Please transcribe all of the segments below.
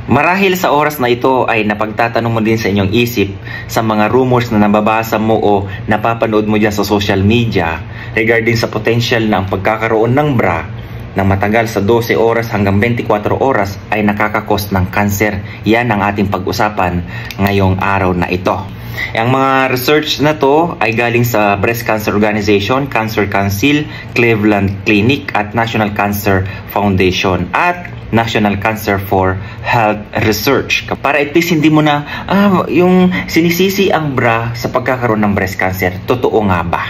Marahil sa oras na ito ay napagtatanong mo din sa inyong isip sa mga rumors na nababasa mo o napapanood mo dyan sa social media regarding sa potential na ang pagkakaroon ng bra ng matagal sa 12 oras hanggang 24 oras ay nakakakos ng cancer. Yan ang ating pag-usapan ngayong araw na ito. Ang mga research na to ay galing sa Breast Cancer Organization, Cancer Council, Cleveland Clinic at National Cancer Foundation at National Cancer for Health Research. Para at least hindi mo na yung sinisisi ang bra sa pagkakaroon ng breast cancer. Totoo nga ba?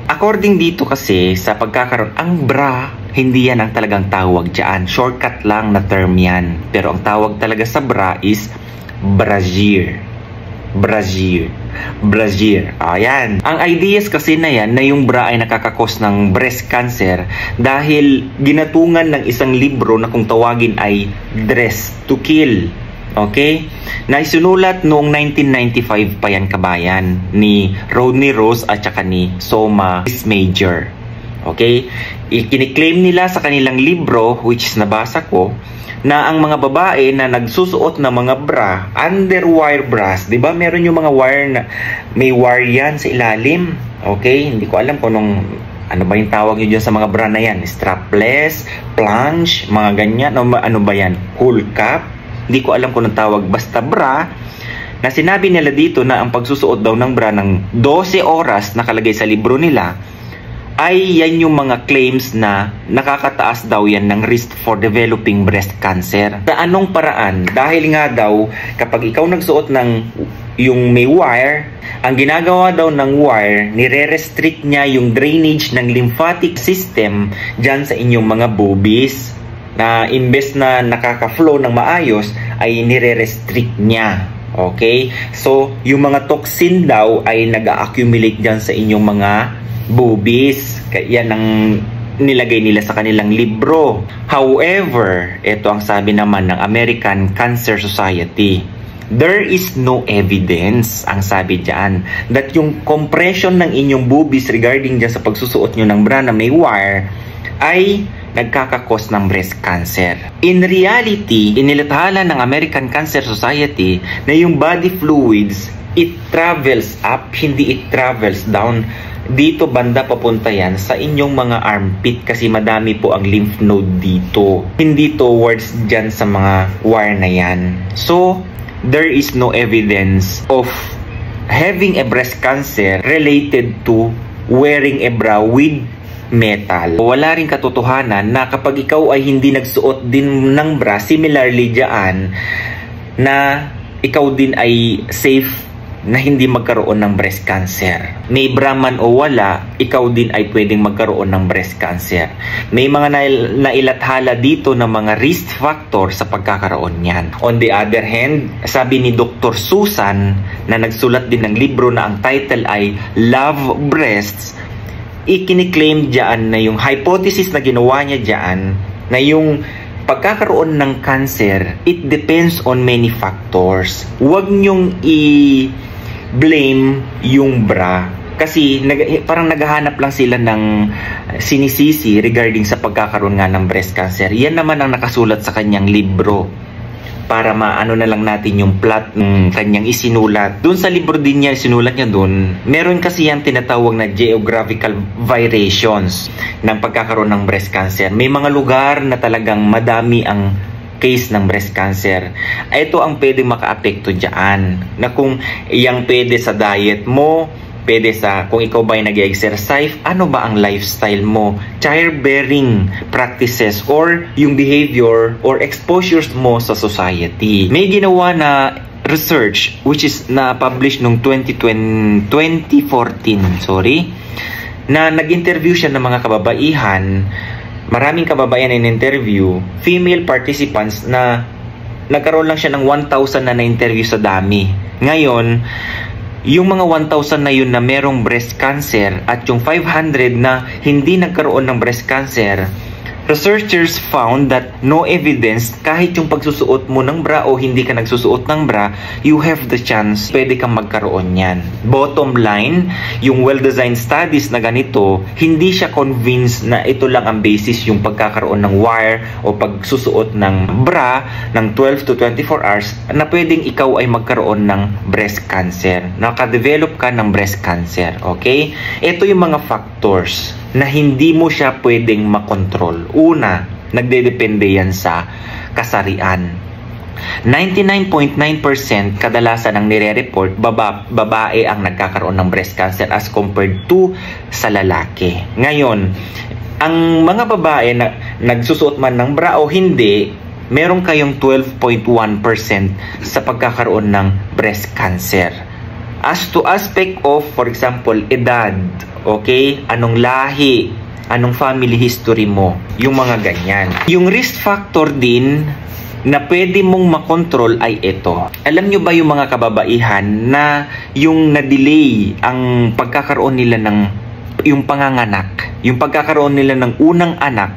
According dito kasi sa pagkakaroon, ang bra, hindi yan ang talagang tawag dyan. Shortcut lang na term yan. Pero ang tawag talaga sa bra is brassiere. Brassiere. Ayan. Ang ideas kasi na yan na yung bra ay nakakakos ng breast cancer dahil ginatungan ng isang libro na kung tawagin ay Dress to Kill. Okay? Na isinulat noong 1995 pa yan, kabayan, ni Rodney Rose at saka ni Soma Major. Okay? Ikiniklaim nila sa kanilang libro, which is nabasa ko, na ang mga babae na nagsusuot ng mga bra, underwire bras, di ba? Meron yung mga wire na may wire yan sa ilalim. Okay? Hindi ko alam kung ano ba yung tawag nyo dyan sa mga bra na yan. Strapless, plunge, mga ganyan. Ano ba yan? Hull cap? Hindi ko alam kung anong tawag. Basta bra, na sinabi nila dito na ang pagsusuot daw ng bra ng 12 oras nakalagay sa libro nila, ay yan yung mga claims na nakakataas daw yan ng risk for developing breast cancer. Sa anong paraan? Dahil nga daw, kapag ikaw nagsuot ng yung may wire, ang ginagawa daw ng wire, nire-restrict niya yung drainage ng lymphatic system dyan sa inyong mga boobies, na imbes na nakaka-flow ng maayos, ay nire-restrict niya. Okay? So, yung mga toxin daw ay nag-accumulate dyan sa inyong mga boobies. Yan ang nilagay nila sa kanilang libro. However, ito ang sabi naman ng American Cancer Society. There is no evidence, ang sabi dyan, that yung compression ng inyong boobies regarding dyan sa pagsusuot nyo ng bra na may wire ay nagkakakos ng breast cancer. In reality, inilathala ng American Cancer Society na yung body fluids, it travels up, hindi it travels down. Dito banda papunta yan sa inyong mga armpit kasi madami po ang lymph node dito. Hindi towards dyan sa mga wire na yan. So, there is no evidence of having a breast cancer related to wearing a bra with metal. Wala rin katotohanan na kapag ikaw ay hindi nagsuot din ng bra, similarly dyan, na ikaw din ay safe na hindi magkaroon ng breast cancer. May bra man o wala, ikaw din ay pwedeng magkaroon ng breast cancer. May mga nailathala dito na mga risk factor sa pagkakaroon niyan. On the other hand, sabi ni Dr. Susan na nagsulat din ng libro na ang title ay Love Breasts, ikiniklaim dyan na yung hypothesis na ginawa niya dyan na yung pagkakaroon ng cancer, it depends on many factors. Huwag nyong blame yung bra kasi parang naghahanap lang sila ng sinisisi regarding sa pagkakaroon nga ng breast cancer. Yan naman ang nakasulat sa kanyang libro para maano na lang natin yung plot ng kanyang isinulat. Doon sa libro din niya, isinulat niya doon, meron kasi yung tinatawag na geographical variations ng pagkakaroon ng breast cancer. May mga lugar na talagang madami ang case ng breast cancer. Ito ang pwede maka-apekto dyan. Na kung iyang pwede sa diet mo, pwede sa kung ikaw ba ay nag-exercise, ano ba ang lifestyle mo, childbearing practices, or yung behavior or exposures mo sa society. May ginawa na research which is na-publish noong 2014, na nag-interview siya ng mga kababaihan. Maraming kababaihan in-interview, female participants na nagkaroon lang siya ng 1,000 na na-interview sa dami. Ngayon, yung mga 1,000 na yun na merong breast cancer at yung 500 na hindi nagkaroon ng breast cancer, Researchers found that no evidence kahit yung pagsusuot mo ng bra o hindi ka nagsusuot ng bra, you have the chance, pwede kang magkaroon yan. Bottom line, yung well-designed studies na ganito, hindi siya convinced na ito lang ang basis yung pagkakaroon ng wire o pagsusuot ng bra ng 12 to 24 hours na pwedeng ikaw ay magkaroon ng breast cancer. Nakadevelop ka ng breast cancer, okay? Ito yung mga factors na hindi mo siya pwedeng makontrol. Una, nagdedepende yan sa kasarian. 99.9% kadalasan ng nire-report, babae ang nagkakaroon ng breast cancer as compared to sa lalaki. Ngayon, ang mga babae na nagsusuot man ng bra o hindi, meron kayong 12.1% sa pagkakaroon ng breast cancer. As to aspect of, for example, edad, okay? Anong lahi, anong family history mo, yung mga ganyan. Yung risk factor din na pwede mong makontrol ay ito. Alam nyo ba yung mga kababaihan na yung na-delay ang pagkakaroon nila ng yung panganganak, yung pagkakaroon nila ng unang anak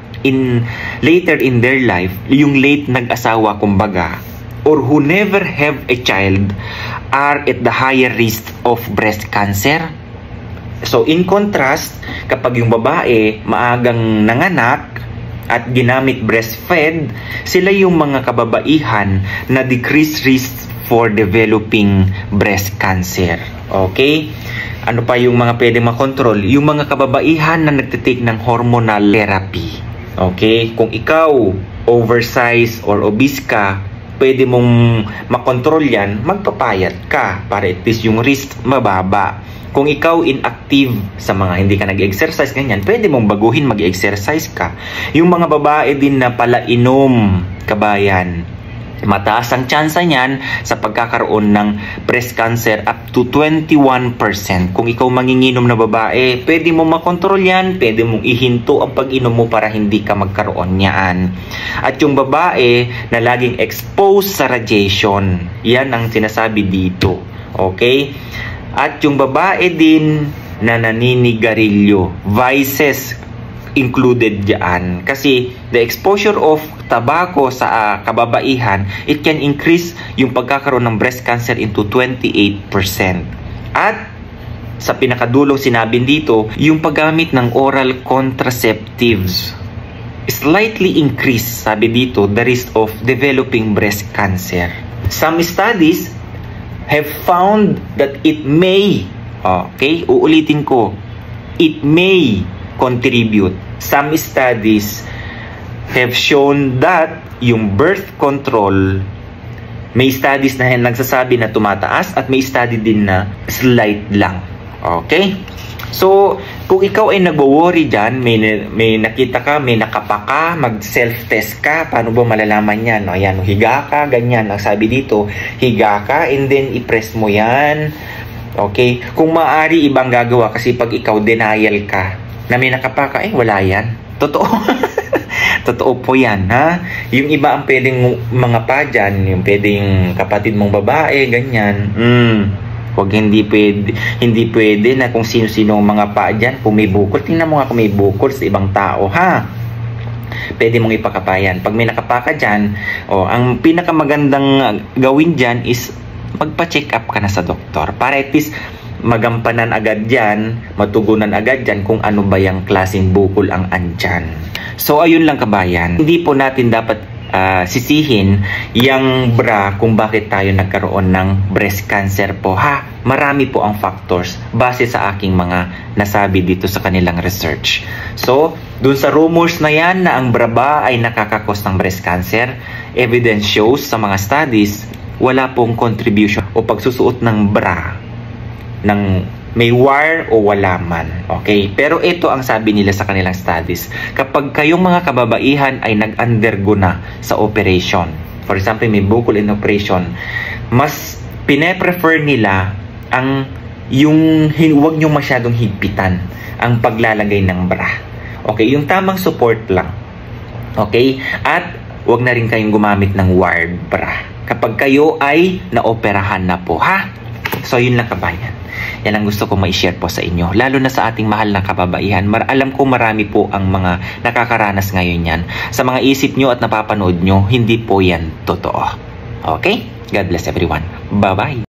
later in their life, yung late nag-asawa kumbaga, or who never have a child are at the higher risk of breast cancer. So in contrast, kapag yung babae maagang nanganak at ginamit breastfed, sila yung mga kababaihan na decreased risk for developing breast cancer. Okay? Ano pa yung mga pwedeng makontrol? Yung mga kababaihan na nagtitake ng hormonal therapy. Okay? Kung ikaw oversized or obese ka, pwede mong makontrol yan, magpapayat ka para at least yung risk mababa. Kung ikaw inactive sa mga hindi ka nag-exercise, ganyan, pwede mong baguhin mag-exercise ka. Yung mga babae din na palainom, kabayan, mataas ang tsansa niyan sa pagkakaroon ng breast cancer up to 21%. Kung ikaw manginginom na babae, pwede mo makontrol yan, pwede mong ihinto ang pag-inom mo para hindi ka magkaroon niyan. At yung babae na laging exposed sa radiation, yan ang sinasabi dito. Okay? At yung babae din na naninigarilyo, vices included diyan. Kasi the exposure of tobacco sa kababaihan, it can increase yung pagkakaroon ng breast cancer into 28%. At sa pinakadulong sinabi dito, yung paggamit ng oral contraceptives slightly increase, sabi dito, the risk of developing breast cancer. Some studies have found that it may, okay, uulitin ko, it may contribute. Some studies have shown that yung birth control, may studies na nagsasabi na tumataas at may study din na slight lang. Okay? So, kung ikaw ay nagwo-worry dyan, may nakita ka, may nakapaka, mag-self-test ka, paano ba malalaman yan? No, ayan, higa ka, ganyan. Ang sabi dito, higa ka and then i-press mo yan. Okay? Kung maaari, ibang gagawa kasi pag ikaw denial ka, na may nakapaka, wala yan. Totoo. Totoo po yan, ha? Yung iba ang pwedeng mga pa dyan, yung pwedeng kapatid mong babae, ganyan. Huwag hindi pwede na kung sino-sino ang mga pa dyan, kung may bukol, tingnan mo nga kung may bukol sa ibang tao, ha? Pwede mong ipakapayan. Pag may nakapaka dyan, ang pinakamagandang gawin dyan is magpa-check up ka na sa doktor para at least magampanan agad dyan, matugunan agad dyan kung ano ba yung klaseng bukol ang andyan. So, ayun lang kabayan. Hindi po natin dapat sisihin yung bra kung bakit tayo nagkaroon ng breast cancer po. Marami po ang factors base sa aking mga nasabi dito sa kanilang research. So, dun sa rumors na yan na ang bra ba ay nakakakos ng breast cancer, evidence shows sa mga studies, wala pong contribution o pagsusuot ng bra ng may wire o wala man. Okay? Pero ito ang sabi nila sa kanilang studies. Kapag kayong mga kababaihan ay nag-undergo na sa operation, for example, may bukol in operation, mas pine-prefer nila yung huwag nyo masyadong higpitan ang paglalagay ng bra. Okay? Yung tamang support lang. Okay? At huwag na rin kayong gumamit ng wired bra kapag kayo ay naoperahan na po, ha? So, yun lang kabayan. Yan ang gusto ko ma-share po sa inyo. Lalo na sa ating mahal na kababaihan. Alam ko marami po ang mga nakakaranas ngayon yan. Sa mga isip nyo at napapanood nyo, hindi po yan totoo. Okay? God bless everyone. Bye-bye.